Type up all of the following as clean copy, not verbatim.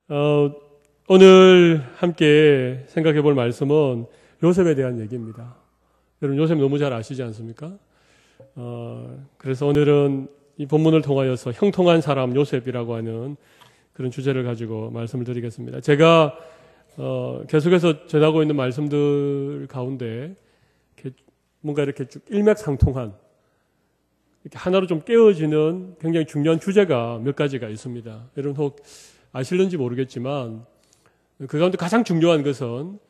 어, 오늘 함께 생각해 볼 말씀은 요셉에 대한 얘기입니다. 여러분 요셉 너무 잘 아시지 않습니까? 그래서 오늘은 이 본문을 통하여서 형통한 사람 요셉이라고 하는 그런 주제를 가지고 말씀을 드리겠습니다. 제가 계속해서 전하고 있는 말씀들 가운데 뭔가 이렇게 쭉 일맥상통한 이렇게 하나로 좀 깨어지는 굉장히 중요한 주제가 몇 가지가 있습니다. 여러분 혹 아실는지 모르겠지만 그 가운데 가장 중요한 것은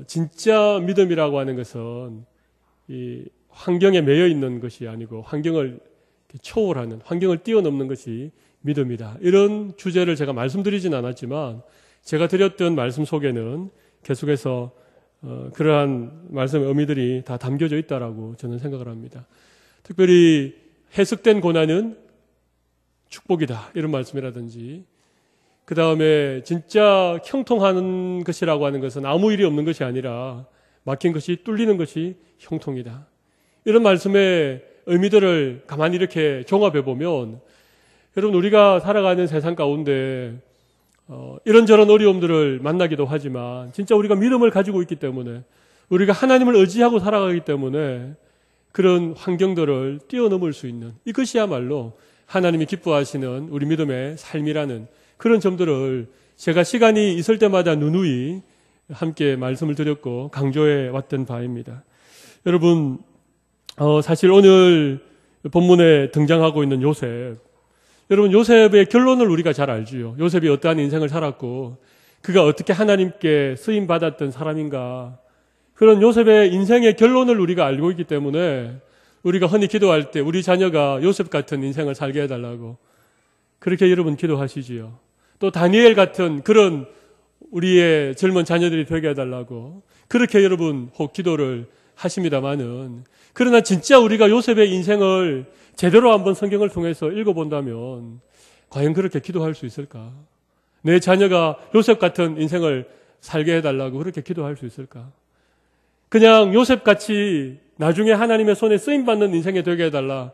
진짜 믿음이라고 하는 것은 이 환경에 매여 있는 것이 아니고 환경을 초월하는, 환경을 뛰어넘는 것이 믿음이다. 이런 주제를 제가 말씀드리진 않았지만 제가 드렸던 말씀 속에는 계속해서 그러한 말씀의 의미들이 다 담겨져 있다라고 저는 생각을 합니다. 특별히 해석된 고난은 축복이다. 이런 말씀이라든지 그 다음에 진짜 형통하는 것이라고 하는 것은 아무 일이 없는 것이 아니라 막힌 것이 뚫리는 것이 형통이다. 이런 말씀의 의미들을 가만히 이렇게 종합해 보면 여러분 우리가 살아가는 세상 가운데 이런저런 어려움들을 만나기도 하지만 진짜 우리가 믿음을 가지고 있기 때문에 우리가 하나님을 의지하고 살아가기 때문에 그런 환경들을 뛰어넘을 수 있는 이것이야말로 하나님이 기뻐하시는 우리 믿음의 삶이라는 그런 점들을 제가 시간이 있을 때마다 누누이 함께 말씀을 드렸고 강조해 왔던 바입니다. 여러분 사실 오늘 본문에 등장하고 있는 요셉, 여러분 요셉의 결론을 우리가 잘 알지요. 요셉이 어떠한 인생을 살았고 그가 어떻게 하나님께 쓰임받았던 사람인가, 그런 요셉의 인생의 결론을 우리가 알고 있기 때문에 우리가 흔히 기도할 때 우리 자녀가 요셉 같은 인생을 살게 해달라고 그렇게 여러분 기도하시지요. 또 다니엘 같은 그런 우리의 젊은 자녀들이 되게 해달라고 그렇게 여러분 혹 기도를 하십니다마는, 그러나 진짜 우리가 요셉의 인생을 제대로 한번 성경을 통해서 읽어본다면 과연 그렇게 기도할 수 있을까? 내 자녀가 요셉 같은 인생을 살게 해달라고 그렇게 기도할 수 있을까? 그냥 요셉같이 나중에 하나님의 손에 쓰임받는 인생이 되게 해달라,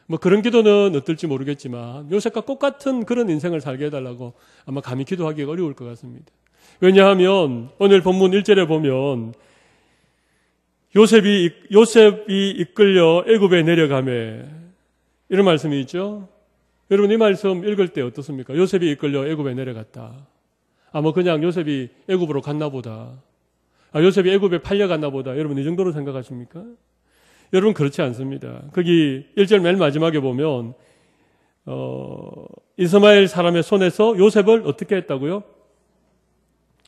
뭐 그런 기도는 어떨지 모르겠지만 요셉과 똑같은 그런 인생을 살게 해달라고 아마 감히 기도하기가 어려울 것 같습니다. 왜냐하면 오늘 본문 1절에 보면 요셉이 이끌려 애굽에 내려가매 이런 말씀이 있죠. 여러분 이 말씀 읽을 때 어떻습니까? 요셉이 이끌려 애굽에 내려갔다. 뭐 그냥 요셉이 애굽으로 갔나 보다. 요셉이 애굽에 팔려갔나 보다. 여러분 이 정도로 생각하십니까? 여러분 그렇지 않습니다. 거기 1절 맨 마지막에 보면 이스마엘 사람의 손에서 요셉을 어떻게 했다고요?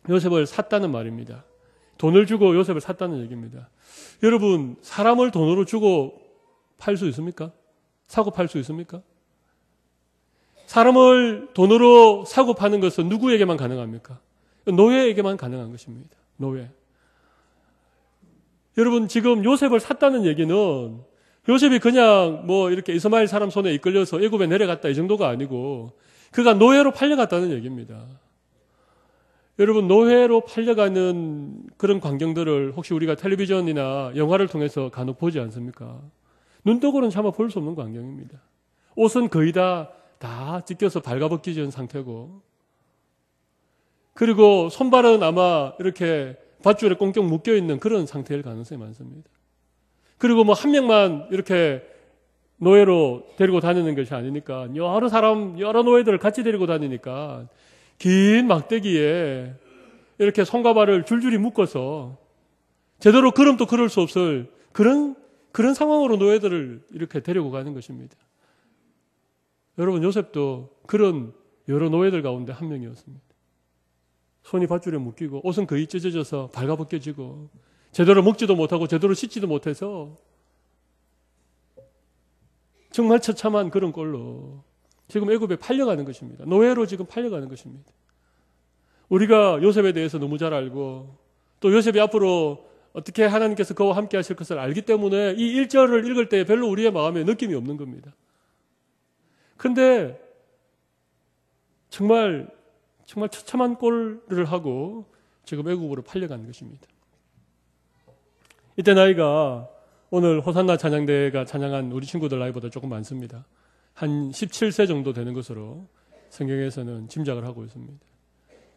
요셉을 샀다는 말입니다. 돈을 주고 요셉을 샀다는 얘기입니다. 여러분 사람을 돈으로 주고 팔 수 있습니까? 사고 팔 수 있습니까? 사람을 돈으로 사고 파는 것은 누구에게만 가능합니까? 노예에게만 가능한 것입니다. 노예. 여러분 지금 요셉을 샀다는 얘기는 요셉이 그냥 뭐 이렇게 이스마엘 사람 손에 이끌려서 애굽에 내려갔다 이 정도가 아니고 그가 노예로 팔려갔다는 얘기입니다. 여러분 노예로 팔려가는 그런 광경들을 혹시 우리가 텔레비전이나 영화를 통해서 간혹 보지 않습니까? 눈독으로는 차마 볼 수 없는 광경입니다. 옷은 거의 다 찢겨서 발가벗기진 상태고, 그리고 손발은 아마 이렇게 밧줄에 꽁꽁 묶여있는 그런 상태일 가능성이 많습니다. 그리고 뭐 한 명만 이렇게 노예로 데리고 다니는 것이 아니니까 여러 노예들을 같이 데리고 다니니까 긴 막대기에 이렇게 손과 발을 줄줄이 묶어서 제대로 걸음도 걸을 수 없을 그런 상황으로 노예들을 이렇게 데리고 가는 것입니다. 여러분 요셉도 그런 여러 노예들 가운데 한 명이었습니다. 손이 밧줄에 묶이고 옷은 거의 찢어져서 발가벗겨지고 제대로 먹지도 못하고 제대로 씻지도 못해서 정말 처참한 그런 꼴로 지금 애굽에 팔려가는 것입니다. 노예로 지금 팔려가는 것입니다. 우리가 요셉에 대해서 너무 잘 알고 또 요셉이 앞으로 어떻게 하나님께서 그와 함께 하실 것을 알기 때문에 이 1절을 읽을 때 별로 우리의 마음에 느낌이 없는 겁니다. 그런데 정말 처참한 꼴을 하고 지금 애국으로 팔려간 것입니다. 이때 나이가 오늘 호산나 찬양대가 찬양한 우리 친구들 나이보다 조금 많습니다. 한 17세 정도 되는 것으로 성경에서는 짐작을 하고 있습니다.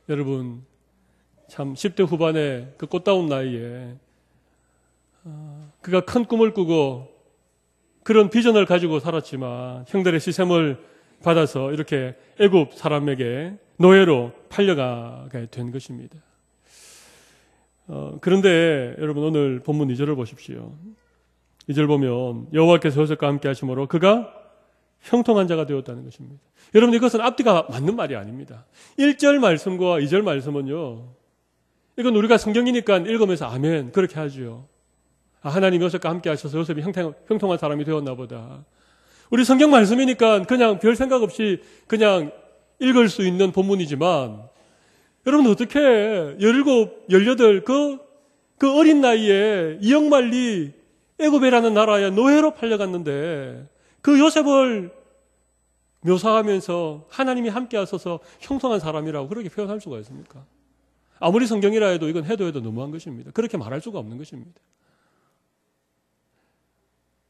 여러분, 참 10대 후반의 그 꽃다운 나이에 그가 큰 꿈을 꾸고 그런 비전을 가지고 살았지만 형들의 시샘을 받아서 이렇게 애굽 사람에게 노예로 팔려가게 된 것입니다. 그런데 여러분, 오늘 본문 2절을 보십시오. 2절 보면 여호와께서 요셉과 함께 하심으로 그가 형통한 자가 되었다는 것입니다. 여러분, 이것은 앞뒤가 맞는 말이 아닙니다. 1절 말씀과 2절 말씀은요, 이건 우리가 성경이니까 읽으면서 아멘 그렇게 하죠. 하나님이 요셉과 함께 하셔서 요셉이 형통한 사람이 되었나 보다. 우리 성경 말씀이니까 그냥 별 생각 없이 그냥 읽을 수 있는 본문이지만, 여러분 어떻게 17, 18 그 어린 나이에 이역만리 애굽이라는 나라에 노예로 팔려갔는데 그 요셉을 묘사하면서 하나님이 함께 하셔서 형통한 사람이라고 그렇게 표현할 수가 있습니까? 아무리 성경이라 해도 이건 해도 너무한 것입니다. 그렇게 말할 수가 없는 것입니다.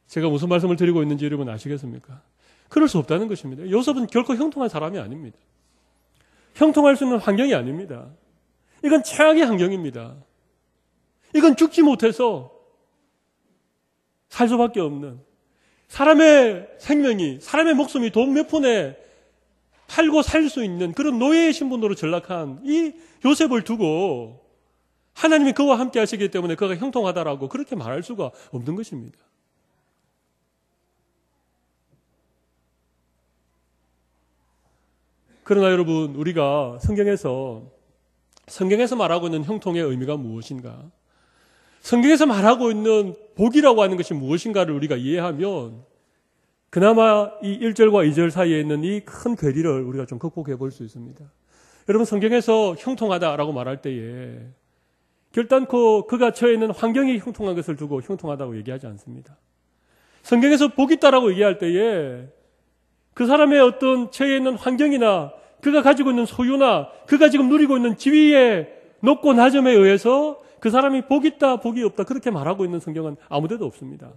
제가 무슨 말씀을 드리고 있는지 여러분 아시겠습니까? 그럴 수 없다는 것입니다. 요셉은 결코 형통한 사람이 아닙니다. 형통할 수 있는 환경이 아닙니다. 이건 최악의 환경입니다. 이건 죽지 못해서 살 수밖에 없는, 사람의 생명이, 사람의 목숨이 돈 몇 푼에 팔고 살 수 있는 그런 노예의 신분으로 전락한 이 요셉을 두고 하나님이 그와 함께 하시기 때문에 그가 형통하다라고 그렇게 말할 수가 없는 것입니다. 그러나 여러분, 우리가 성경에서 말하고 있는 형통의 의미가 무엇인가? 성경에서 말하고 있는 복이라고 하는 것이 무엇인가를 우리가 이해하면 그나마 이 1절과 2절 사이에 있는 이 큰 괴리를 우리가 좀 극복해 볼 수 있습니다. 여러분, 성경에서 형통하다라고 말할 때에 결단코 그가 처해 있는 환경이 형통한 것을 두고 형통하다고 얘기하지 않습니다. 성경에서 복 있다라고 얘기할 때에 그 사람의 어떤 처해 있는 환경이나 그가 가지고 있는 소유나 그가 지금 누리고 있는 지위의 높고 낮음에 의해서 그 사람이 복 있다, 복이 없다 그렇게 말하고 있는 성경은 아무데도 없습니다.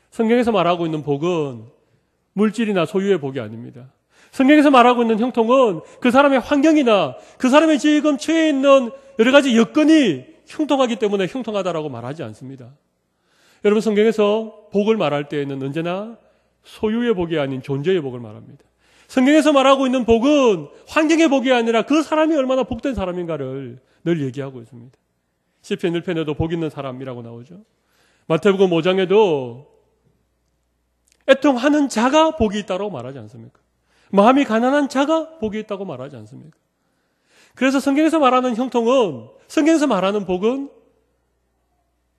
성경에서 말하고 있는 복은 물질이나 소유의 복이 아닙니다. 성경에서 말하고 있는 형통은 그 사람의 환경이나 그 사람의 지금 처해 있는 여러 가지 여건이 형통하기 때문에 형통하다라고 말하지 않습니다. 여러분, 성경에서 복을 말할 때에는 언제나 소유의 복이 아닌 존재의 복을 말합니다. 성경에서 말하고 있는 복은 환경의 복이 아니라 그 사람이 얼마나 복된 사람인가를 늘 얘기하고 있습니다. 시편 1편에도 복 있는 사람이라고 나오죠. 마태복음 5장에도 애통하는 자가 복이 있다고 말하지 않습니까? 마음이 가난한 자가 복이 있다고 말하지 않습니까? 그래서 성경에서 말하는 형통은, 성경에서 말하는 복은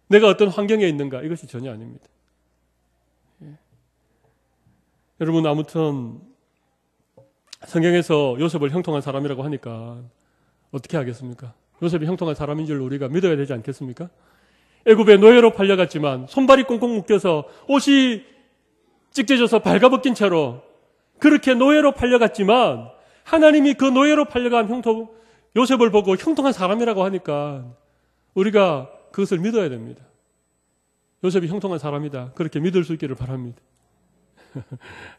내가 어떤 환경에 있는가, 이것이 전혀 아닙니다. 여러분, 아무튼 성경에서 요셉을 형통한 사람이라고 하니까 어떻게 하겠습니까? 요셉이 형통한 사람인 줄 우리가 믿어야 되지 않겠습니까? 애굽에 노예로 팔려갔지만 손발이 꽁꽁 묶여서 옷이 찢겨져서 발가벗긴 채로 그렇게 노예로 팔려갔지만 하나님이 그 노예로 팔려간 요셉을 보고 형통한 사람이라고 하니까 우리가 그것을 믿어야 됩니다. 요셉이 형통한 사람이다, 그렇게 믿을 수 있기를 바랍니다.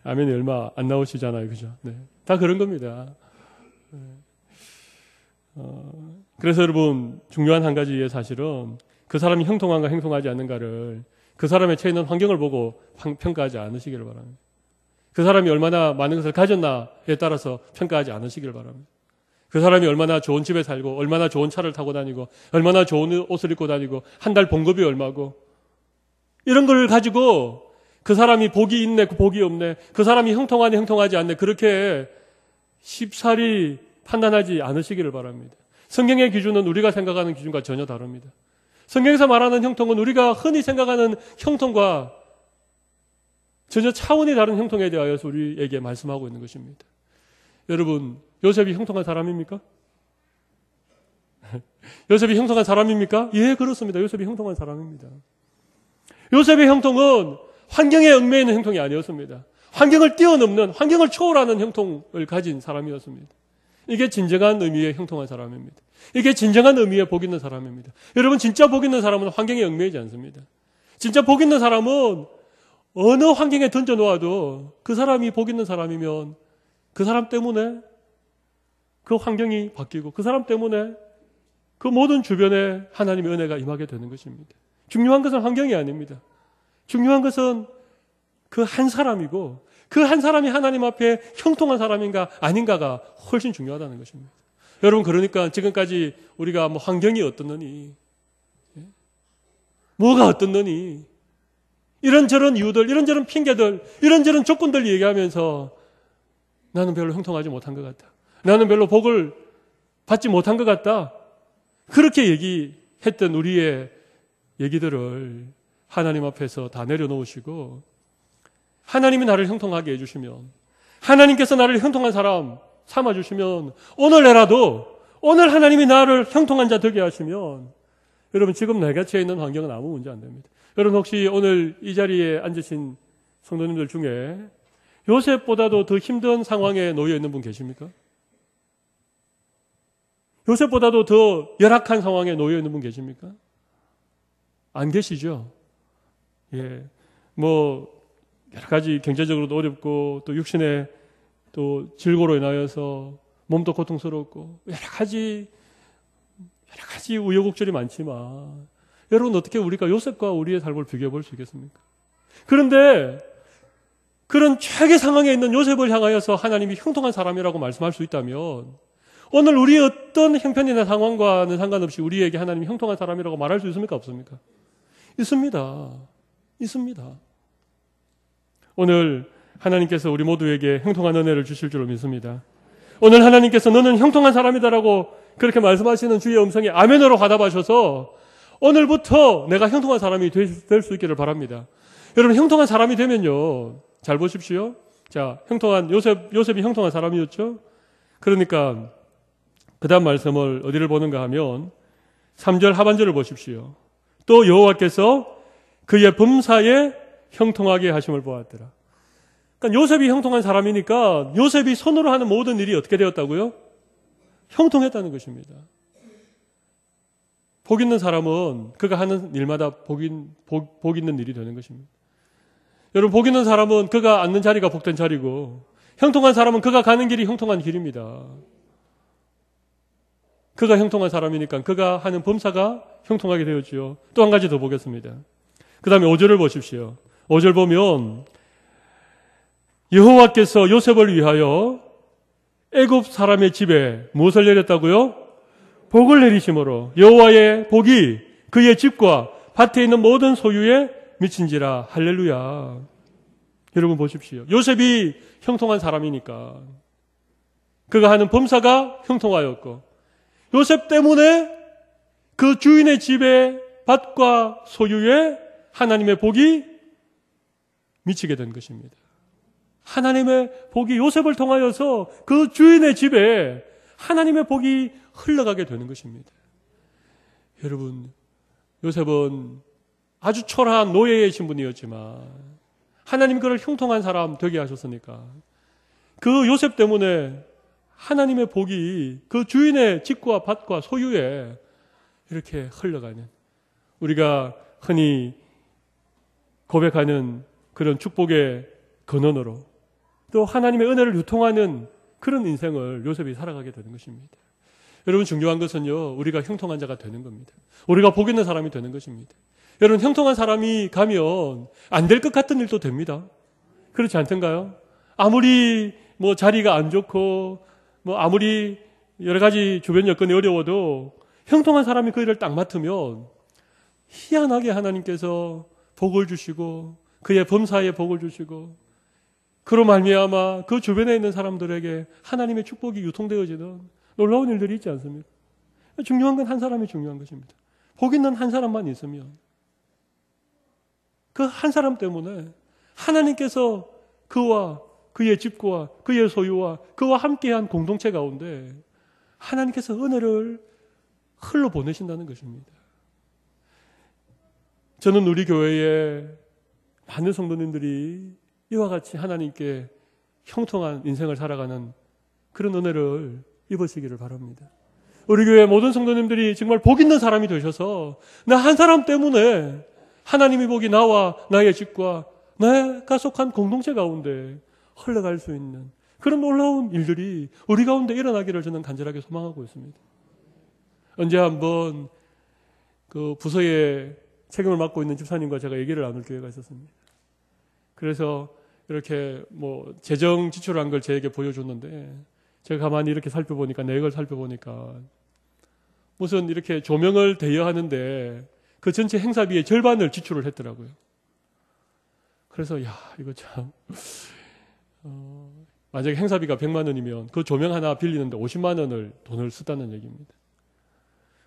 아멘이 얼마 안 나오시잖아요, 그죠? 네. 다 그런 겁니다. 그래서 여러분, 중요한 한 가지의 사실은 그 사람이 형통한가 형통하지 않는가를 그 사람의 처해 있는 환경을 보고 평가하지 않으시기를 바랍니다. 그 사람이 얼마나 많은 것을 가졌나에 따라서 평가하지 않으시기를 바랍니다. 그 사람이 얼마나 좋은 집에 살고 얼마나 좋은 차를 타고 다니고 얼마나 좋은 옷을 입고 다니고 한 달 봉급이 얼마고 이런 걸 가지고 그 사람이 복이 있네, 복이 없네, 그 사람이 형통하네, 형통하지 않네, 그렇게 쉽사리 판단하지 않으시기를 바랍니다. 성경의 기준은 우리가 생각하는 기준과 전혀 다릅니다. 성경에서 말하는 형통은 우리가 흔히 생각하는 형통과 전혀 차원이 다른 형통에 대하여서 우리에게 말씀하고 있는 것입니다. 여러분, 요셉이 형통한 사람입니까? 요셉이 형통한 사람입니까? 예, 그렇습니다. 요셉이 형통한 사람입니다. 요셉의 형통은 환경에 얽매여 있는 형통이 아니었습니다. 환경을 뛰어넘는, 환경을 초월하는 형통을 가진 사람이었습니다. 이게 진정한 의미의 형통한 사람입니다. 이게 진정한 의미의 복 있는 사람입니다. 여러분, 진짜 복 있는 사람은 환경에 얽매이지 않습니다. 진짜 복 있는 사람은 어느 환경에 던져놓아도 그 사람이 복 있는 사람이면 그 사람 때문에 그 환경이 바뀌고 그 사람 때문에 그 모든 주변에 하나님의 은혜가 임하게 되는 것입니다. 중요한 것은 환경이 아닙니다. 중요한 것은 그 한 사람이고 그 한 사람이 하나님 앞에 형통한 사람인가 아닌가가 훨씬 중요하다는 것입니다. 여러분, 그러니까 지금까지 우리가 뭐 환경이 어떻느니, 뭐가 어떻느니, 이런저런 이유들, 이런저런 핑계들, 이런저런 조건들 얘기하면서 나는 별로 형통하지 못한 것 같다. 나는 별로 복을 받지 못한 것 같다. 그렇게 얘기했던 우리의 얘기들을 하나님 앞에서 다 내려놓으시고 하나님이 나를 형통하게 해주시면, 하나님께서 나를 형통한 사람 삼아주시면, 오늘내라도 오늘 하나님이 나를 형통한 자 되게 하시면 여러분, 지금 내가 처해 있는 환경은 아무 문제 안 됩니다. 여러분, 혹시 오늘 이 자리에 앉으신 성도님들 중에 요셉보다도 더 힘든 상황에 놓여 있는 분 계십니까? 요셉보다도 더 열악한 상황에 놓여 있는 분 계십니까? 안 계시죠? 예. 뭐 여러 가지 경제적으로도 어렵고 또 육신의 또 질고로 인하여서 몸도 고통스럽고 여러 가지 우여곡절이 많지만, 여러분, 어떻게 우리가 요셉과 우리의 삶을 비교해 볼 수 있겠습니까? 그런데 그런 최악의 상황에 있는 요셉을 향하여서 하나님이 형통한 사람이라고 말씀할 수 있다면, 오늘 우리의 어떤 형편이나 상황과는 상관없이 우리에게 하나님이 형통한 사람이라고 말할 수 있습니까? 없습니까? 있습니다. 있습니다. 오늘 하나님께서 우리 모두에게 형통한 은혜를 주실 줄로 믿습니다. 오늘 하나님께서 너는 형통한 사람이다라고 그렇게 말씀하시는 주의 음성에 아멘으로 화답하셔서 오늘부터 내가 형통한 사람이 될 수 있기를 바랍니다. 여러분, 형통한 사람이 되면요, 잘 보십시오. 자, 형통한 요셉이 형통한 사람이었죠. 그러니까 그 다음 말씀을 어디를 보는가 하면 3절 하반절을 보십시오. 또 여호와께서 그의 범사에 형통하게 하심을 보았더라. 그러니까 요셉이 형통한 사람이니까 요셉이 손으로 하는 모든 일이 어떻게 되었다고요? 형통했다는 것입니다. 복 있는 사람은 그가 하는 일마다 복 있는 일이 되는 것입니다. 여러분, 복 있는 사람은 그가 앉는 자리가 복된 자리고, 형통한 사람은 그가 가는 길이 형통한 길입니다. 그가 형통한 사람이니까 그가 하는 범사가 형통하게 되었지요. 또 한 가지 더 보겠습니다. 그 다음에 5절을 보십시오. 5절 보면 여호와께서 요셉을 위하여 애굽 사람의 집에 무엇을 내렸다고요? 복을 내리심으로 여호와의 복이 그의 집과 밭에 있는 모든 소유에 미친지라. 할렐루야. 여러분 보십시오. 요셉이 형통한 사람이니까 그가 하는 범사가 형통하였고, 요셉 때문에 그 주인의 집에 밭과 소유에 하나님의 복이 미치게 된 것입니다. 하나님의 복이 요셉을 통하여서 그 주인의 집에 하나님의 복이 흘러가게 되는 것입니다. 여러분, 요셉은 아주 초라한 노예의 신분이었지만 하나님 그를 형통한 사람 되게 하셨으니까 그 요셉 때문에 하나님의 복이 그 주인의 집과 밭과 소유에 이렇게 흘러가는, 우리가 흔히 고백하는 그런 축복의 근원으로 또 하나님의 은혜를 유통하는 그런 인생을 요셉이 살아가게 되는 것입니다. 여러분, 중요한 것은요, 우리가 형통한 자가 되는 겁니다. 우리가 복 있는 사람이 되는 것입니다. 여러분, 형통한 사람이 가면 안 될 것 같은 일도 됩니다. 그렇지 않던가요? 아무리 뭐 자리가 안 좋고 뭐 아무리 여러 가지 주변 여건이 어려워도 형통한 사람이 그 일을 딱 맡으면 희한하게 하나님께서 복을 주시고 그의 범사에 복을 주시고, 그로 말미암아 그 주변에 있는 사람들에게 하나님의 축복이 유통되어지는 놀라운 일들이 있지 않습니까? 중요한 건 한 사람이 중요한 것입니다. 복 있는 한 사람만 있으면 그 한 사람 때문에 하나님께서 그와 그의 집과 그의 소유와 그와 함께한 공동체 가운데 하나님께서 은혜를 흘러보내신다는 것입니다. 저는 우리 교회에 많은 성도님들이 이와 같이 하나님께 형통한 인생을 살아가는 그런 은혜를 입으시기를 바랍니다. 우리 교회 모든 성도님들이 정말 복 있는 사람이 되셔서 나 한 사람 때문에 하나님의 복이 나와 나의 집과 내가 속한 공동체 가운데 흘러갈 수 있는 그런 놀라운 일들이 우리 가운데 일어나기를 저는 간절하게 소망하고 있습니다. 언제 한번 그 부서에 책임을 맡고 있는 집사님과 제가 얘기를 나눌 기회가 있었습니다. 그래서 이렇게 뭐 재정 지출한 걸 저에게 보여줬는데 제가 가만히 이렇게 살펴보니까 내역을 살펴보니까 무슨 이렇게 조명을 대여하는데 그 전체 행사비의 절반을 지출을 했더라고요. 그래서 이거 참 만약에 행사비가 100만 원이면 그 조명 하나 빌리는데 50만 원을 돈을 쓰다는 얘기입니다.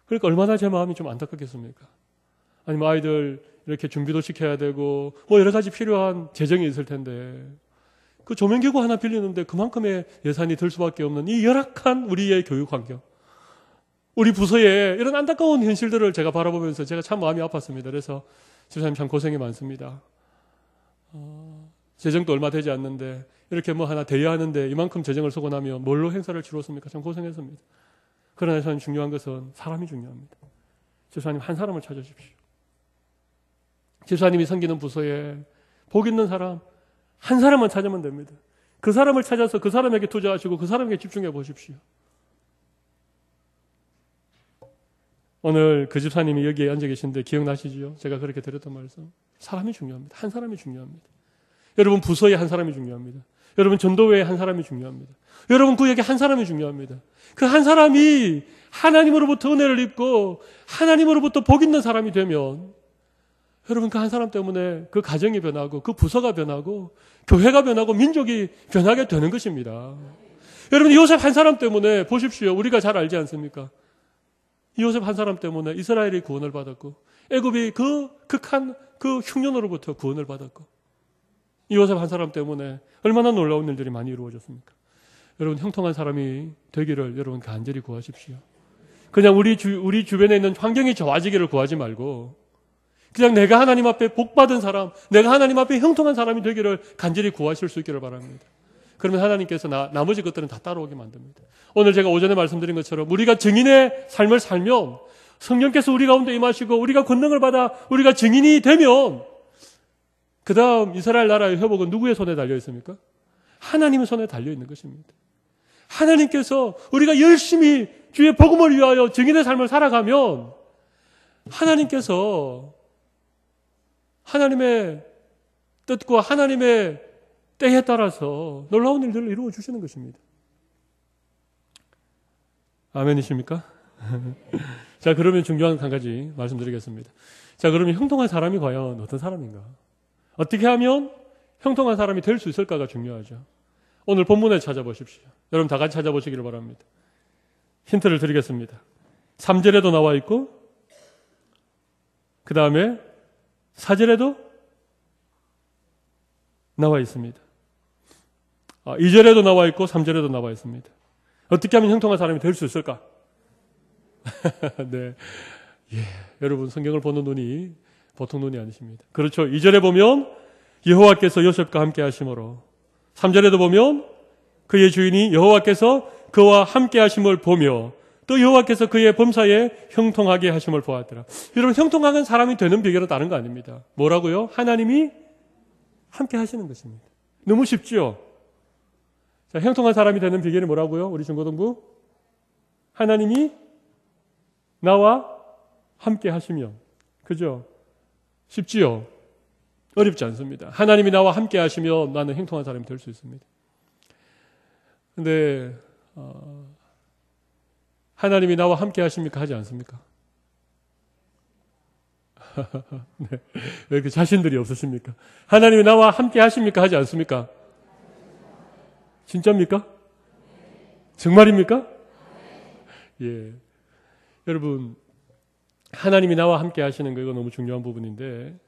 그러니까 얼마나 제 마음이 좀 안타깝겠습니까? 아니면 아이들 이렇게 준비도 시켜야 되고 뭐 여러 가지 필요한 재정이 있을 텐데 그 조명기구 하나 빌리는데 그만큼의 예산이 들 수밖에 없는 이 열악한 우리의 교육 환경, 우리 부서에 이런 안타까운 현실들을 제가 바라보면서 제가 참 마음이 아팠습니다. 그래서 집사님 참 고생이 많습니다. 재정도 얼마 되지 않는데 이렇게 뭐 하나 대여하는데 이만큼 재정을 쓰고 나면 뭘로 행사를 치렀습니까? 참 고생했습니다. 그러나 저는 중요한 것은 사람이 중요합니다. 집사님 한 사람을 찾아주십시오. 집사님이 섬기는 부서에 복 있는 사람 한 사람만 찾으면 됩니다. 그 사람을 찾아서 그 사람에게 투자하시고 그 사람에게 집중해 보십시오. 오늘 그 집사님이 여기에 앉아 계신데 기억나시지요? 제가 그렇게 드렸던 말씀. 사람이 중요합니다. 한 사람이 중요합니다. 여러분 부서에 한 사람이 중요합니다. 여러분 전도회에 한 사람이 중요합니다. 여러분 구역에 한 사람이 중요합니다. 그 한 사람이 하나님으로부터 은혜를 입고 하나님으로부터 복 있는 사람이 되면 여러분 그 한 사람 때문에 그 가정이 변하고 그 부서가 변하고 교회가 변하고 민족이 변하게 되는 것입니다. 여러분 요셉 한 사람 때문에 보십시오. 우리가 잘 알지 않습니까? 요셉 한 사람 때문에 이스라엘이 구원을 받았고 애굽이 그 극한 그 흉년으로부터 구원을 받았고 요셉 한 사람 때문에 얼마나 놀라운 일들이 많이 이루어졌습니까? 여러분 형통한 사람이 되기를 여러분 간절히 구하십시오. 그냥 우리 주변에 있는 환경이 좋아지기를 구하지 말고 그냥 내가 하나님 앞에 복받은 사람, 내가 하나님 앞에 형통한 사람이 되기를 간절히 구하실 수 있기를 바랍니다. 그러면 하나님께서 나머지 것들은 다 따라오게 만듭니다. 오늘 제가 오전에 말씀드린 것처럼 우리가 증인의 삶을 살면 성령께서 우리 가운데 임하시고 우리가 권능을 받아 우리가 증인이 되면 그 다음 이스라엘 나라의 회복은 누구의 손에 달려 있습니까? 하나님의 손에 달려 있는 것입니다. 하나님께서 우리가 열심히 주의 복음을 위하여 증인의 삶을 살아가면 하나님께서 하나님의 뜻과 하나님의 때에 따라서 놀라운 일들을 이루어 주시는 것입니다. 아멘이십니까? 자, 그러면 중요한 한 가지 말씀드리겠습니다. 자, 그러면 형통한 사람이 과연 어떤 사람인가? 어떻게 하면 형통한 사람이 될 수 있을까가 중요하죠. 오늘 본문에 찾아보십시오. 여러분 다 같이 찾아보시기를 바랍니다. 힌트를 드리겠습니다. 3절에도 나와 있고 그 다음에 4절에도 나와 있습니다. 2절에도 나와 있고 3절에도 나와 있습니다. 어떻게 하면 형통한 사람이 될 수 있을까? 네, 여러분 성경을 보는 눈이 보통 눈이 아니십니다. 그렇죠. 2절에 보면 여호와께서 요셉과 함께 하심으로 3절에도 보면 그의 주인이 여호와께서 그와 함께 하심을 보며 또 여호와께서 그의 범사에 형통하게 하심을 보았더라. 여러분 형통한 사람이 되는 비결은 다른 거 아닙니다. 뭐라고요? 하나님이 함께 하시는 것입니다. 너무 쉽죠? 자, 형통한 사람이 되는 비결이 뭐라고요? 우리 중고등부? 하나님이 나와 함께 하시면. 그죠? 쉽지요? 어렵지 않습니다. 하나님이 나와 함께 하시면 나는 형통한 사람이 될 수 있습니다. 근데 하나님이 나와 함께 하십니까? 하지 않습니까? 네. 왜 이렇게 자신들이 없으십니까? 하나님이 나와 함께 하십니까? 하지 않습니까? 진짜입니까? 정말입니까? 예. 여러분, 하나님이 나와 함께 하시는 거 이거 너무 중요한 부분인데,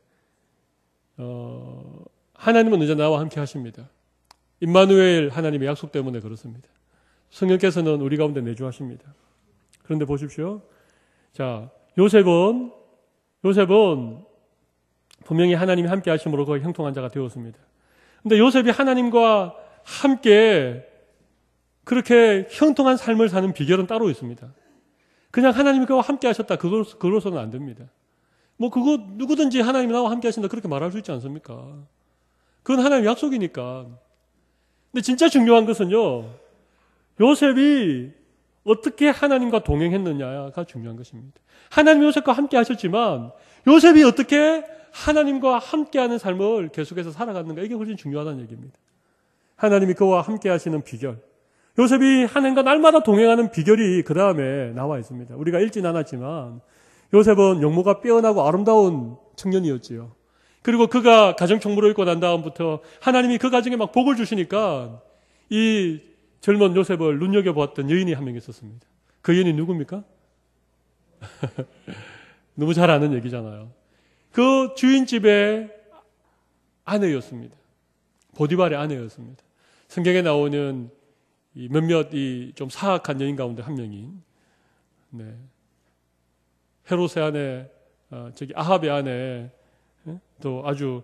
하나님은 언제 나와 함께 하십니다. 임마누엘 하나님의 약속 때문에 그렇습니다. 성령께서는 우리 가운데 내주하십니다. 그런데 보십시오. 자, 요셉은 분명히 하나님이 함께 하심으로 거의 형통한 자가 되었습니다. 근데 요셉이 하나님과 함께 그렇게 형통한 삶을 사는 비결은 따로 있습니다. 그냥 하나님이 그와 함께 하셨다. 그걸로서는 안 됩니다. 뭐 그거 누구든지 하나님이 나와 함께 하신다 그렇게 말할 수 있지 않습니까? 그건 하나님의 약속이니까. 근데 진짜 중요한 것은요, 요셉이 어떻게 하나님과 동행했느냐가 중요한 것입니다. 하나님 요셉과 함께 하셨지만 요셉이 어떻게 하나님과 함께하는 삶을 계속해서 살아갔는가, 이게 훨씬 중요하다는 얘기입니다. 하나님이 그와 함께 하시는 비결, 요셉이 하나님과 날마다 동행하는 비결이 그 다음에 나와 있습니다. 우리가 읽진 않았지만 요셉은 용모가 빼어나고 아름다운 청년이었지요. 그리고 그가 가정총무를 읽고 난 다음부터 하나님이 그 가정에 막 복을 주시니까 이 젊은 요셉을 눈여겨보았던 여인이 한 명 있었습니다. 그 여인이 누굽니까? 너무 잘 아는 얘기잖아요. 그 주인집의 아내였습니다. 보디발의 아내였습니다. 성경에 나오는 이 몇몇 이 좀 사악한 여인 가운데 한 명인, 네, 헤롯의 아내, 아합의 아내, 또 아주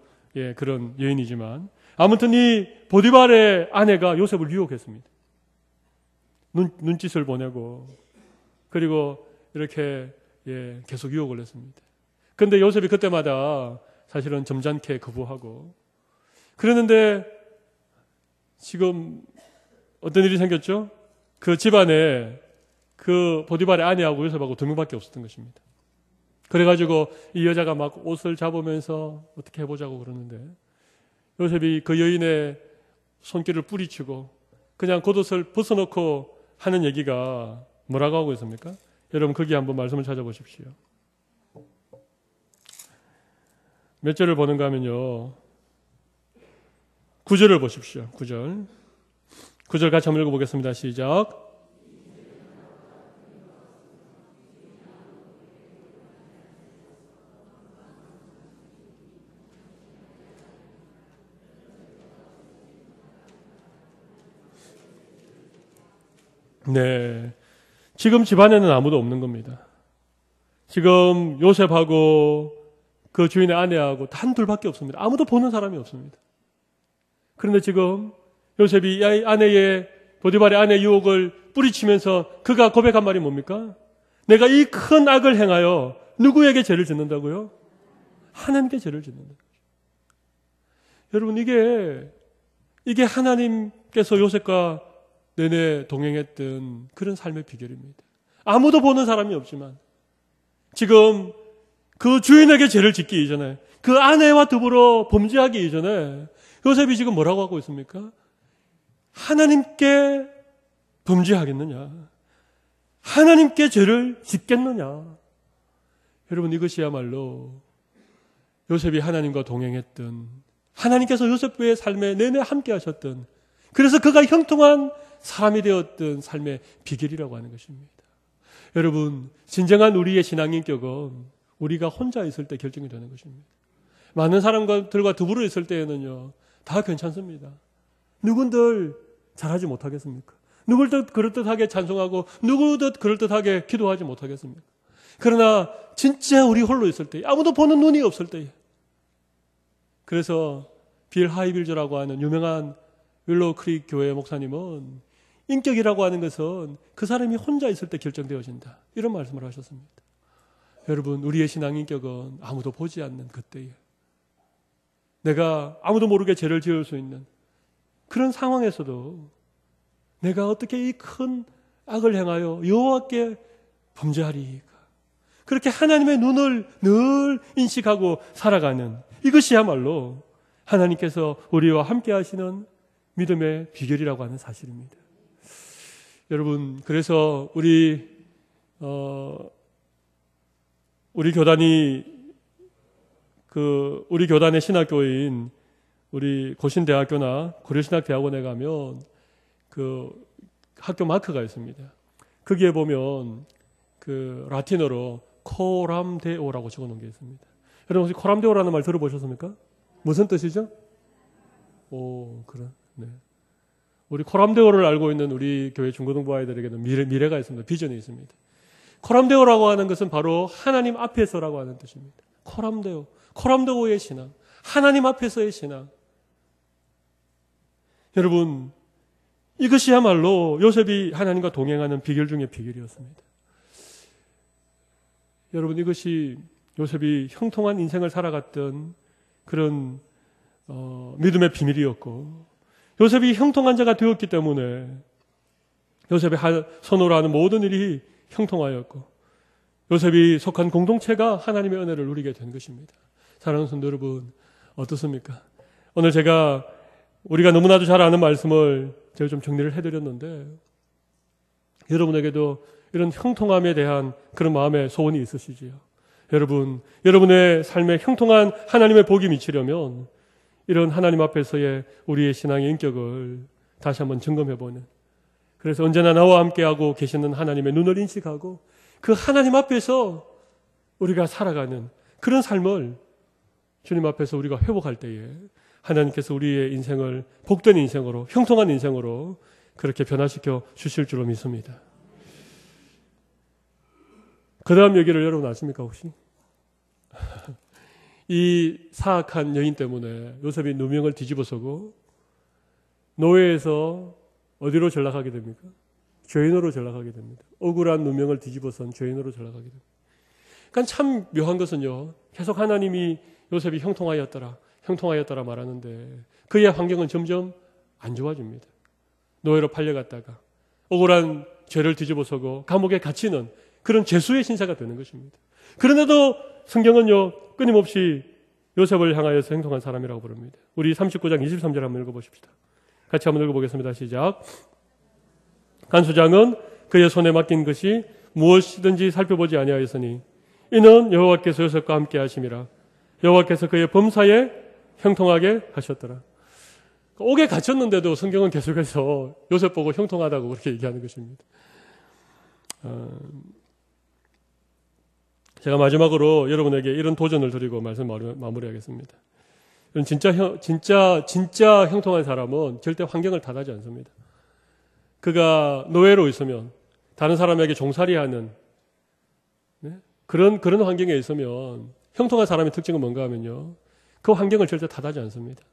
그런 여인이지만 아무튼 이 보디발의 아내가 요셉을 유혹했습니다. 눈짓을 보내고 그리고 이렇게 계속 유혹을 했습니다. 그런데 요셉이 그때마다 사실은 점잖게 거부하고 그러는데 지금 어떤 일이 생겼죠? 그 집안에 그 보디발의 아내하고 요셉하고 2명밖에 없었던 것입니다. 그래가지고 이 여자가 막 옷을 잡으면서 어떻게 해보자고 그러는데 요셉이 그 여인의 손길을 뿌리치고 그냥 겉옷을 벗어놓고 하는 얘기가 뭐라고 하고 있습니까? 여러분 거기 한번 말씀을 찾아보십시오. 몇 절을 보는가 하면요, 9절을 보십시오. 9절 같이 한번 읽어보겠습니다. 시작. 네, 지금 집안에는 아무도 없는 겁니다. 지금 요셉하고 그 주인의 아내하고 단 둘밖에 없습니다. 아무도 보는 사람이 없습니다. 그런데 지금 요셉이 이 아내의, 보디발의 아내의 유혹을 뿌리치면서 그가 고백한 말이 뭡니까? 내가 이 큰 악을 행하여 누구에게 죄를 짓는다고요? 하나님께 죄를 짓는다. 여러분 이게 하나님께서 요셉과 내내 동행했던 그런 삶의 비결입니다. 아무도 보는 사람이 없지만 지금 그 주인에게 죄를 짓기 이전에, 그 아내와 더불어 범죄하기 이전에 요셉이 지금 뭐라고 하고 있습니까? 하나님께 범죄하겠느냐? 하나님께 죄를 짓겠느냐? 여러분 이것이야말로 요셉이 하나님과 동행했던, 하나님께서 요셉의 삶에 내내 함께 하셨던, 그래서 그가 형통한 사람이 되었던 삶의 비결이라고 하는 것입니다. 여러분, 진정한 우리의 신앙인격은 우리가 혼자 있을 때 결정이 되는 것입니다. 많은 사람들과 더불어 있을 때에는요, 다 괜찮습니다. 누군들 잘하지 못하겠습니까? 누굴듯 그럴듯하게 찬송하고 누구듯 그럴듯하게 기도하지 못하겠습니까? 그러나 진짜 우리 홀로 있을 때, 아무도 보는 눈이 없을 때에, 그래서 빌 하이빌저라고 하는 유명한 윌로우 크릭 교회 목사님은 인격이라고 하는 것은 그 사람이 혼자 있을 때 결정되어진다, 이런 말씀을 하셨습니다. 여러분, 우리의 신앙인격은 아무도 보지 않는 그때에, 내가 아무도 모르게 죄를 지을 수 있는 그런 상황에서도 내가 어떻게 이 큰 악을 행하여 여호와께 범죄하리까, 그렇게 하나님의 눈을 늘 인식하고 살아가는, 이것이야말로 하나님께서 우리와 함께 하시는 믿음의 비결이라고 하는 사실입니다. 여러분, 그래서 우리 교단이 우리 교단의 신학교인 우리 고신대학교나 고려신학대학원에 가면 그 학교 마크가 있습니다. 거기에 보면 그 라틴어로 코람데오라고 적어놓은 게 있습니다. 여러분 혹시 코람데오라는 말 들어보셨습니까? 무슨 뜻이죠? 그래. 네. 우리 코람데오를 알고 있는 우리 교회 중고등부 아이들에게는 미래가 있습니다. 비전이 있습니다. 코람데오라고 하는 것은 바로 하나님 앞에서라고 하는 뜻입니다. 코람데오의 신앙, 하나님 앞에서의 신앙. 여러분, 이것이야말로 요셉이 하나님과 동행하는 비결 중에 비결이었습니다. 여러분, 이것이 요셉이 형통한 인생을 살아갔던 그런 믿음의 비밀이었고, 요셉이 형통한 자가 되었기 때문에 요셉의 손으로 하는 모든 일이 형통하였고 요셉이 속한 공동체가 하나님의 은혜를 누리게 된 것입니다. 사랑하는 성도 여러분, 어떻습니까? 오늘 우리가 너무나도 잘 아는 말씀을 제가 좀 정리를 해드렸는데 여러분에게도 이런 형통함에 대한 그런 마음의 소원이 있으시지요? 여러분의 삶에 형통한 하나님의 복이 미치려면 이런 하나님 앞에서의 우리의 신앙의 인격을 다시 한번 점검해보는, 그래서 언제나 나와 함께하고 계시는 하나님의 눈을 인식하고 그 하나님 앞에서 우리가 살아가는 그런 삶을 주님 앞에서 우리가 회복할 때에 하나님께서 우리의 인생을 복된 인생으로, 형통한 인생으로 그렇게 변화시켜 주실 줄로 믿습니다. 그 다음 얘기를 여러분 아십니까 혹시? 이 사악한 여인 때문에 요셉이 누명을 뒤집어서고 노예에서 어디로 전락하게 됩니까? 죄인으로 전락하게 됩니다. 억울한 누명을 뒤집어선 죄인으로 전락하게 됩니다. 그러니까 참 묘한 것은요, 계속 하나님이 요셉이 형통하였더라 말하는데 그의 환경은 점점 안 좋아집니다. 노예로 팔려갔다가 억울한 죄를 뒤집어서고 감옥에 갇히는 그런 죄수의 신세가 되는 것입니다. 그런데도 성경은요, 끊임없이 요셉을 향하여서 행동한 사람이라고 부릅니다. 우리 39장 23절 한번 읽어보십시다. 같이 한번 읽어보겠습니다. 시작. 간수장은 그의 손에 맡긴 것이 무엇이든지 살펴보지 아니하였으니 이는 여호와께서 요셉과 함께 하심이라. 여호와께서 그의 범사에 형통하게 하셨더라. 옥에 갇혔는데도 성경은 계속해서 요셉 보고 형통하다고 그렇게 얘기하는 것입니다. 제가 마지막으로 여러분에게 이런 도전을 드리고 말씀 마무리하겠습니다. 진짜 형통한 사람은 절대 환경을 탓하지 않습니다. 그가 노예로 있으면 다른 사람에게 종살이하는 그런 환경에 있으면 형통한 사람의 특징은 뭔가 하면요, 그 환경을 절대 탓하지 않습니다.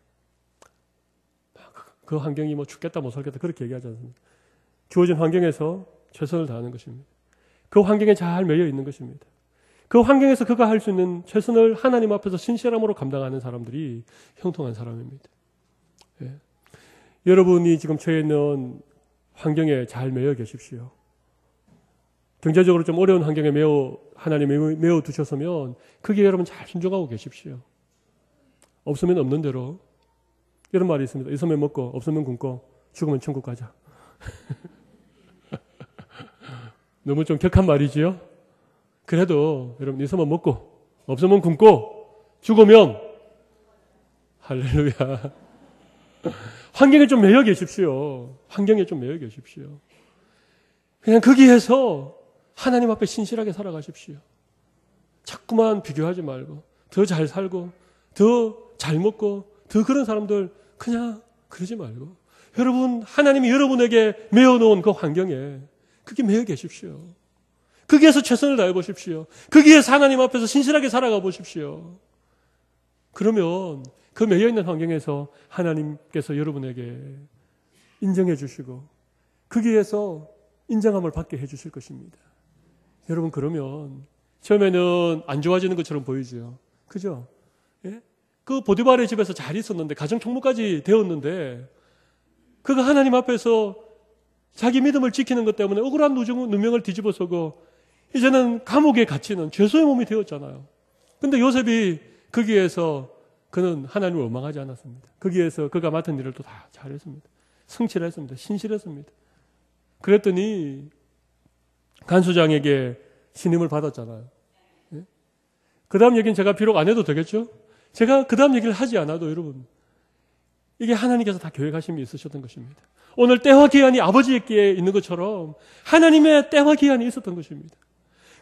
그 환경이 뭐 죽겠다 못 살겠다 그렇게 얘기하지 않습니다. 주어진 환경에서 최선을 다하는 것입니다. 그 환경에 잘 매여 있는 것입니다. 그 환경에서 그가 할 수 있는 최선을 하나님 앞에서 신실함으로 감당하는 사람들이 형통한 사람입니다. 예. 여러분이 지금 처해 있는 환경에 잘 매여 계십시오. 경제적으로 좀 어려운 환경에 하나님이 매어 두셨으면 거기에 여러분 잘 순종하고 계십시오. 없으면 없는 대로. 이런 말이 있습니다. 있으면 먹고 없으면 굶고 죽으면 천국 가자. 너무 좀 격한 말이지요? 그래도 여러분 있으면 먹고 없으면 굶고 죽으면 할렐루야. 환경에 좀 매여 계십시오. 환경에 좀 매여 계십시오. 그냥 거기에서 하나님 앞에 신실하게 살아가십시오. 자꾸만 비교하지 말고 더 잘 살고 더 잘 먹고 더 그런 사람들 그냥 그러지 말고 여러분 하나님이 여러분에게 메어놓은 그 환경에 그게 매여 계십시오. 거기에서 최선을 다해 보십시오. 거기에서 하나님 앞에서 신실하게 살아가 보십시오. 그러면 그 매여 있는 환경에서 하나님께서 여러분에게 인정해 주시고 거기에서 인정함을 받게 해 주실 것입니다. 여러분 그러면 처음에는 안 좋아지는 것처럼 보이죠. 그죠? 예? 그 보디발의 집에서 잘 있었는데 가정 총무까지 되었는데 그가 하나님 앞에서 자기 믿음을 지키는 것 때문에 억울한 누명을 뒤집어서고 이제는 감옥에 갇히는 죄수의 몸이 되었잖아요. 근데 요셉이 거기에서 그는 하나님을 원망하지 않았습니다. 거기에서 그가 맡은 일을 또 다 잘했습니다. 성실했습니다. 신실했습니다. 그랬더니 간수장에게 신임을 받았잖아요. 예? 그 다음 얘기는 제가 비록 안 해도 되겠죠? 제가 그 다음 얘기를 하지 않아도 여러분 이게 하나님께서 다 계획하심이 있으셨던 것입니다. 오늘 때와 기한이 아버지에게 있는 것처럼 하나님의 때와 기한이 있었던 것입니다.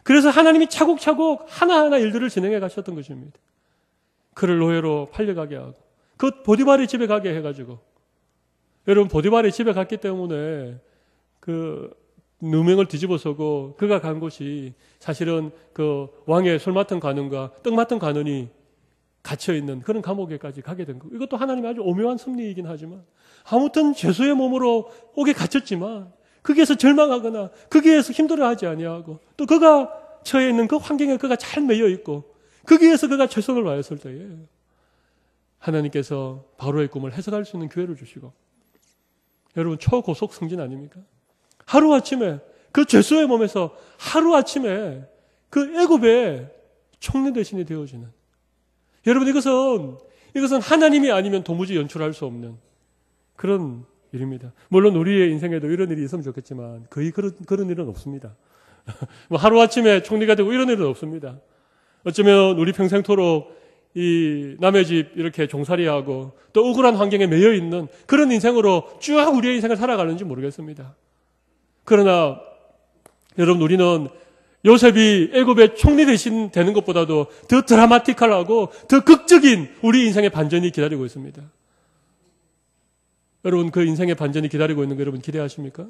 그래서 하나님이 차곡차곡 하나하나 일들을 진행해 가셨던 것입니다. 그를 노예로 팔려가게 하고 그 보디발의 집에 가게 해가지고 여러분 보디발의 집에 갔기 때문에 그 누명을 뒤집어서고 그가 간 곳이 사실은 그 왕의 술 맡은 관원과 떡 맡은 관원이 갇혀있는 그런 감옥에까지 가게 된 거. 이것도 하나님의 아주 오묘한 섭리이긴 하지만 아무튼 죄수의 몸으로 옥에 갇혔지만 거기에서 절망하거나 거기에서 힘들어하지 아니하고 또 그가 처해 있는 그 환경에 그가 잘 매여 있고 거기에서 그가 최선을 다했을 때에 하나님께서 바로의 꿈을 해석할 수 있는 기회를 주시고 여러분, 초고속 승진 아닙니까? 하루아침에 그 죄수의 몸에서 하루아침에 그 애굽의 총리 대신이 되어지는, 여러분, 이것은 하나님이 아니면 도무지 연출할 수 없는 그런 일입니다. 물론 우리의 인생에도 이런 일이 있으면 좋겠지만 거의 그런 일은 없습니다. 뭐 하루아침에 총리가 되고 이런 일은 없습니다. 어쩌면 우리 평생토록 이 남의 집 이렇게 종살이하고 또 억울한 환경에 매여 있는 그런 인생으로 쭉 우리의 인생을 살아가는지 모르겠습니다. 그러나 여러분, 우리는 요셉이 애굽의 총리 대신 되는 것보다도 더 드라마틱하고 더 극적인 우리 인생의 반전이 기다리고 있습니다. 여러분, 그 인생의 반전이 기다리고 있는 거 여러분 기대하십니까?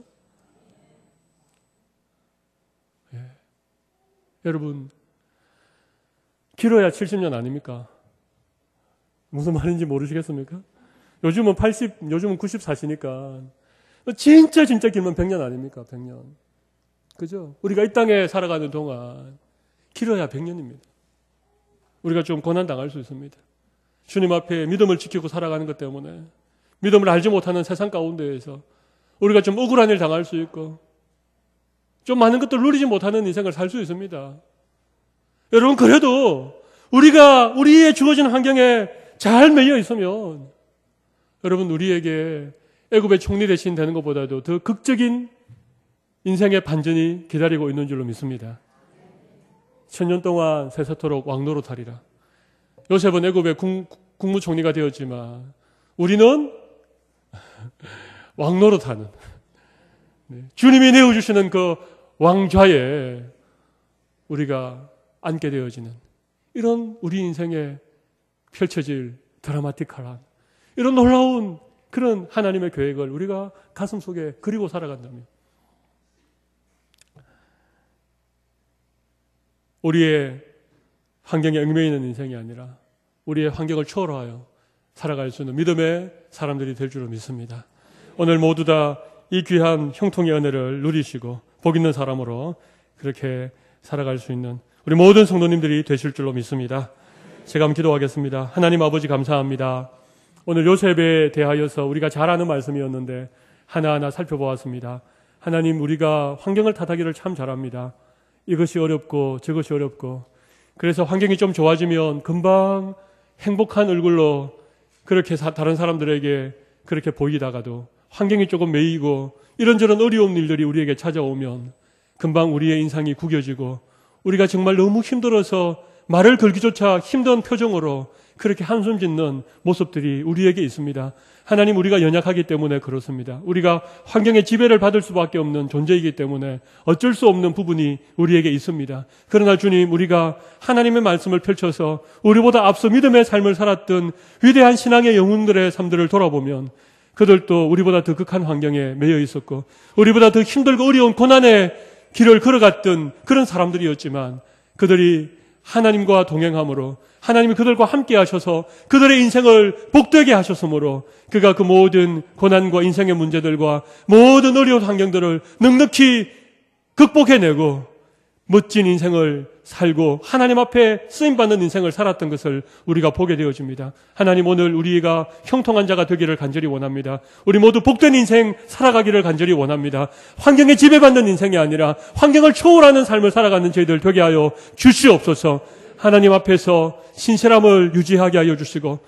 예. 여러분, 길어야 70년 아닙니까? 무슨 말인지 모르시겠습니까? 요즘은 90 사시니까 진짜 길면 100년 아닙니까? 100년. 그죠? 우리가 이 땅에 살아가는 동안 길어야 100년입니다. 우리가 좀 고난당할 수 있습니다. 주님 앞에 믿음을 지키고 살아가는 것 때문에, 믿음을 알지 못하는 세상 가운데에서 우리가 좀 억울한 일 당할 수 있고 좀 많은 것들 누리지 못하는 인생을 살 수 있습니다. 여러분, 그래도 우리가 우리의 주어진 환경에 잘 매여 있으면 여러분, 우리에게 애굽의 총리 대신 되는 것보다도 더 극적인 인생의 반전이 기다리고 있는 줄로 믿습니다. 1000년 동안 세세토록 왕노릇하리라. 요셉은 애굽의 국무총리가 되었지만 우리는 왕노릇하는, 주님이 내어주시는 그 왕좌에 우리가 앉게 되어지는 이런 우리 인생에 펼쳐질 드라마틱한 이런 놀라운 그런 하나님의 계획을 우리가 가슴속에 그리고 살아간다면 우리의 환경에 얽매여 있는 인생이 아니라 우리의 환경을 초월하여 살아갈 수 있는 믿음의 사람들이 될 줄로 믿습니다. 오늘 모두 다 이 귀한 형통의 은혜를 누리시고 복 있는 사람으로 그렇게 살아갈 수 있는 우리 모든 성도님들이 되실 줄로 믿습니다. 제가 한번 기도하겠습니다. 하나님 아버지, 감사합니다. 오늘 요셉에 대하여서 우리가 잘 아는 말씀이었는데 하나하나 살펴보았습니다. 하나님, 우리가 환경을 탓하기를 참 잘합니다. 이것이 어렵고 저것이 어렵고, 그래서 환경이 좀 좋아지면 금방 행복한 얼굴로 그렇게 다른 사람들에게 그렇게 보이다가도 환경이 조금 매이고 이런저런 어려운 일들이 우리에게 찾아오면 금방 우리의 인상이 구겨지고 우리가 정말 너무 힘들어서 말을 걸기조차 힘든 표정으로 그렇게 한숨 짓는 모습들이 우리에게 있습니다. 하나님, 우리가 연약하기 때문에 그렇습니다. 우리가 환경의 지배를 받을 수밖에 없는 존재이기 때문에 어쩔 수 없는 부분이 우리에게 있습니다. 그러나 주님, 우리가 하나님의 말씀을 펼쳐서 우리보다 앞서 믿음의 삶을 살았던 위대한 신앙의 영웅들의 삶들을 돌아보면 그들도 우리보다 더 극한 환경에 매여 있었고 우리보다 더 힘들고 어려운 고난의 길을 걸어갔던 그런 사람들이었지만 그들이 하나님과 동행함으로 하나님이 그들과 함께 하셔서 그들의 인생을 복되게 하셨으므로 그가 그 모든 고난과 인생의 문제들과 모든 어려운 환경들을 넉넉히 극복해내고 멋진 인생을 살고 하나님 앞에 쓰임받는 인생을 살았던 것을 우리가 보게 되어집니다. 하나님, 오늘 우리가 형통한 자가 되기를 간절히 원합니다. 우리 모두 복된 인생 살아가기를 간절히 원합니다. 환경에 지배받는 인생이 아니라 환경을 초월하는 삶을 살아가는 저희들 되게 하여 주시옵소서. 하나님 앞에서 신실함을 유지하게 하여 주시고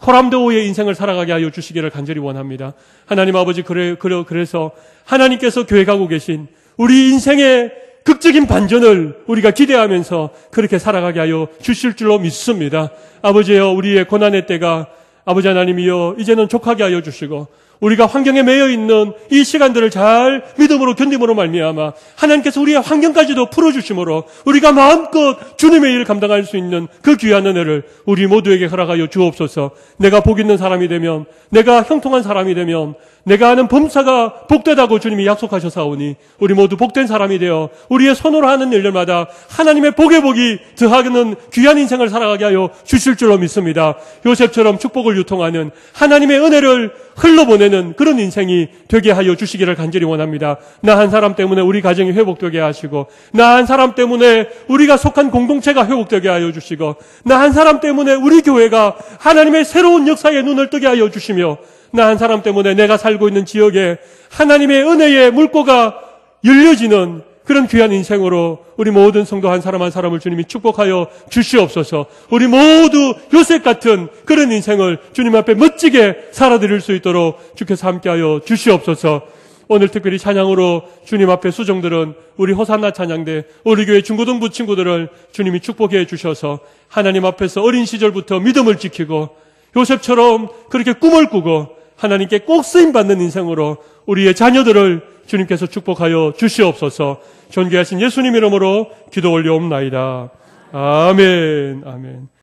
호람도우의 인생을 살아가게 하여 주시기를 간절히 원합니다. 하나님 아버지, 그래서 하나님께서 계획하고 계신 우리 인생의 극적인 반전을 우리가 기대하면서 그렇게 살아가게 하여 주실 줄로 믿습니다. 아버지여, 우리의 고난의 때가 아버지 하나님이여 이제는 족하게 하여 주시고 우리가 환경에 매여 있는 이 시간들을 잘 믿음으로 견딤으로 말미암아 하나님께서 우리의 환경까지도 풀어주심으로 우리가 마음껏 주님의 일을 감당할 수 있는 그 귀한 은혜를 우리 모두에게 허락하여 주옵소서. 내가 복 있는 사람이 되면, 내가 형통한 사람이 되면 내가 하는 범사가 복되다고 주님이 약속하셨사오니 우리 모두 복된 사람이 되어 우리의 손으로 하는 일들마다 하나님의 복의 복이 더하는 귀한 인생을 살아가게 하여 주실 줄로 믿습니다. 요셉처럼 축복을 유통하는 하나님의 은혜를 흘러보내는 그런 인생이 되게 하여 주시기를 간절히 원합니다. 나 한 사람 때문에 우리 가정이 회복되게 하시고, 나 한 사람 때문에 우리가 속한 공동체가 회복되게 하여 주시고, 나 한 사람 때문에 우리 교회가 하나님의 새로운 역사에 눈을 뜨게 하여 주시며, 나 한 사람 때문에 내가 살고 있는 지역에 하나님의 은혜의 물꼬가 열려지는 그런 귀한 인생으로 우리 모든 성도 한 사람 한 사람을 주님이 축복하여 주시옵소서. 우리 모두 요셉 같은 그런 인생을 주님 앞에 멋지게 살아드릴 수 있도록 주께서 함께하여 주시옵소서. 오늘 특별히 찬양으로 주님 앞에 수종들은 우리 호산나 찬양대 우리 교회 중고등부 친구들을 주님이 축복해 주셔서 하나님 앞에서 어린 시절부터 믿음을 지키고 요셉처럼 그렇게 꿈을 꾸고 하나님께 꼭 쓰임받는 인생으로 우리의 자녀들을 주님께서 축복하여 주시옵소서. 존귀하신 예수님 이름으로 기도 올려옵나이다. 아멘. 아멘.